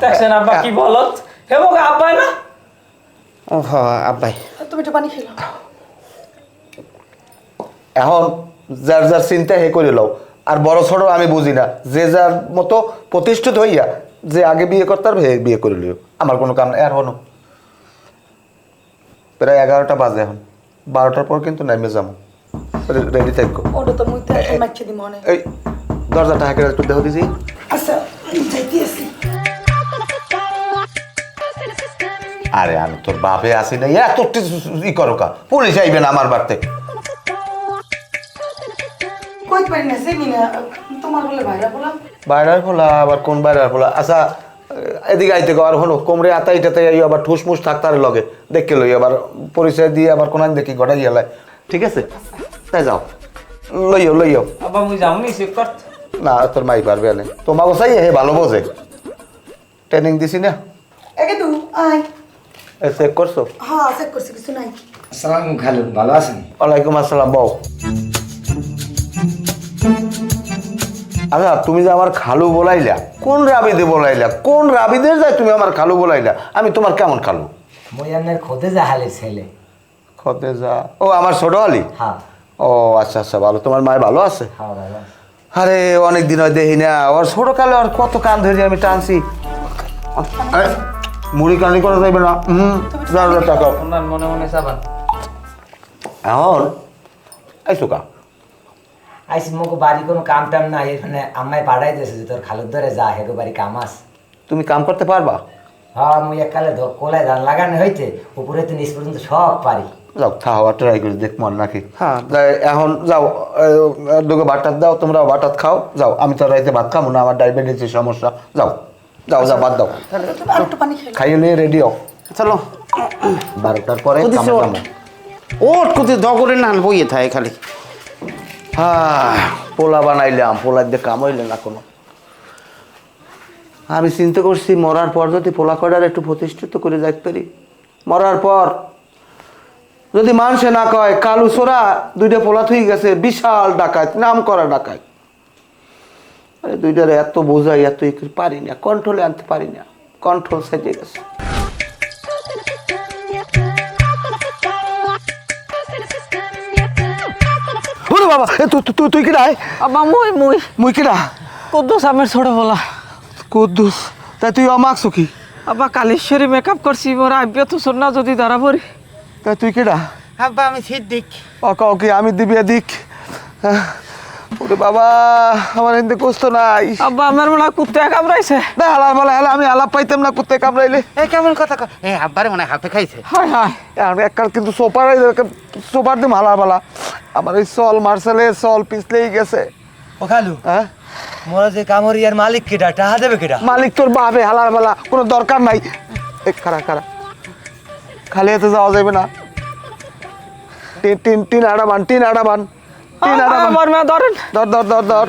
দেখছেন আব্বা কি বলত হে বকে আব্বাই না ও হ্যাঁ আব্বাই তুমি একটু পানি খেলো। এখন যার যার চিন্তা হে করে লও আর বড় ছোট আমি বুঝি না যে যার মতো প্রতিষ্ঠিত হইয়া যে আগে বিয়ে করতে পারবে হে বিয়ে করে লিও আমার কোনো কাম নাই আর হনো প্রায় 11টা বাজে এখন 12টার পর কিন্তু নামে যাবো রেডি থাকো ওটা তো মুইতে এখন মাইছে দি মনে এই দরজাটা হাঁকে একটু দেখো দিছি আচ্ছা যাইতে আসি। আরে আমি তোর বাপে আসি না এত ই করো কা পুলিশ আইবে না আমার বাড়িতে কই পারি না চিনি না তোমার বলে ভাইরা বললাম বাইরের ফোলা আবার কোন বাইরের ফোলা আচ্ছা এদিকে আইতে গো আর হনো কোমরে আতাইটাতে আবার ঠুসমুস থাকতারে লগে দেখে লই আবার পরিচয় দিয়ে আবার কোন দেখি ঘটাই গেলাই ঠিক আছে তাই যাও লইও আব্বা মুই যাওনি চেক কর না তোর মাই পারবে না তোমাকে চাই হে ভালো বোঝে ট্রেনিং দিছি না একে তু আয়। চেক করছো হ্যাঁ চেক করছি কিছু নাই। আসসালামু খালু ভালো আছেন? ওয়ালাইকুম আসসালাম বউ আচ্ছা তুমি যে আমার খালু বলাইলা কোন রাবিদে বলাইলা কোন রাবিদের যায় তুমি আমার খালু বলাইলা আমি তোমার কেমন খালু মই আপনার খোদে জাহালের ছেলে। খতে যা ও আমার ছোট আলী হ্যাঁ ও আচ্ছা আচ্ছা ভালো তোমার মায় ভালো আছে হ্যাঁ ভালো। আরে অনেক দিন হয় দেখি না ওর ছোট কালে আর কত কান ধরে আমি টানছি আরে, মুড়ি কানি করা যাইবে না টাকা ওনার মনে মনে সাবান এখন আইসো কা আইসি মোকে বাড়ি কোনো কাম টাম নাই এখানে আম্মাই পাঠাই দিয়েছে যে তোর খালুর ধরে যা হেগো বাড়ি কাম আস। তুমি কাম করতে পারবা হ্যাঁ মুই এককালে কোলায় ধান লাগানো হয়েছে উপরে তো নিচ পর্যন্ত সব পারি। যাও খাওয়া ট্রাই করে দেখ মন নাকি হ্যাঁ এখন যাও দুটো বাটাত দাও তোমরা বাটাত খাও যাও আমি তো রাইতে ভাত খাবো না আমার ডায়াবেটিসের সমস্যা যাও যাও যাও ভাত দাও তাহলে তুমি আর একটু পানি খেলো। খাইয়ে নিয়ে রেডি হও চলো 12টার পরে কুদিছে কামে ওর। যাবো। ওট কুদি দগরে নান বইয়ে থাকে খালি। হ্যাঁ পোলা বানাইলাম পোলার দিয়ে কাম হইলে না কোনো আমি চিন্তা করছি মরার পর যদি পোলা কয়টার একটু প্রতিষ্ঠিত করে যাইতে পারি মরার পর যদি মানুষে না কয় কালু সোরা দুইটা পোলা থই গেছে বিশাল ডাকাত নাম করা ডাকাত আরে দুইটার এত বোঝাই এত পারি না কন্ট্রোলে আনতে পারি না কন্ট্রোল সেজে গেছে ওরে বাবা তুই কি রায় আব্বা মুই মুই কি রা কুদ্দুস আমের ছোট বলা কুদ্দুস তাই তুই অমাকছো কি আব্বা কালেশ্বরী মেকআপ করছি মোর আব্বে তো সোনা যদি ধরা পড়ি তাই তুই কেডা আব্বা আমি সিদ্দিক। ওকে আমি দিবি এদিক ওরে বাবা আমার এতে কষ্ট নাই আব্বা আমার মনে হয় কুত্তে কামড়াইছে না হালার বলা হেলা আমি আলাপ পাইতাম না কুত্তে কামড়াইলে এই কেমন কথা কয় এ আব্বারে মনে হয় হাতে খাইছে। হায় হায় আর এককাল কিন্তু সোপার দিম হালার বলা আমার এই সল মার্শালে সল পিছলেই গেছে ও খালু হ্যাঁ মোরা যে কামড়িয়ার মালিক কেডা টাহা দেবে কেডা মালিক তোর বাবে হালার বলা কোনো দরকার নাই খারা খালি হাতে যাওয়া যাবে না টিন আড়া বান আমার মা ধরেন ধর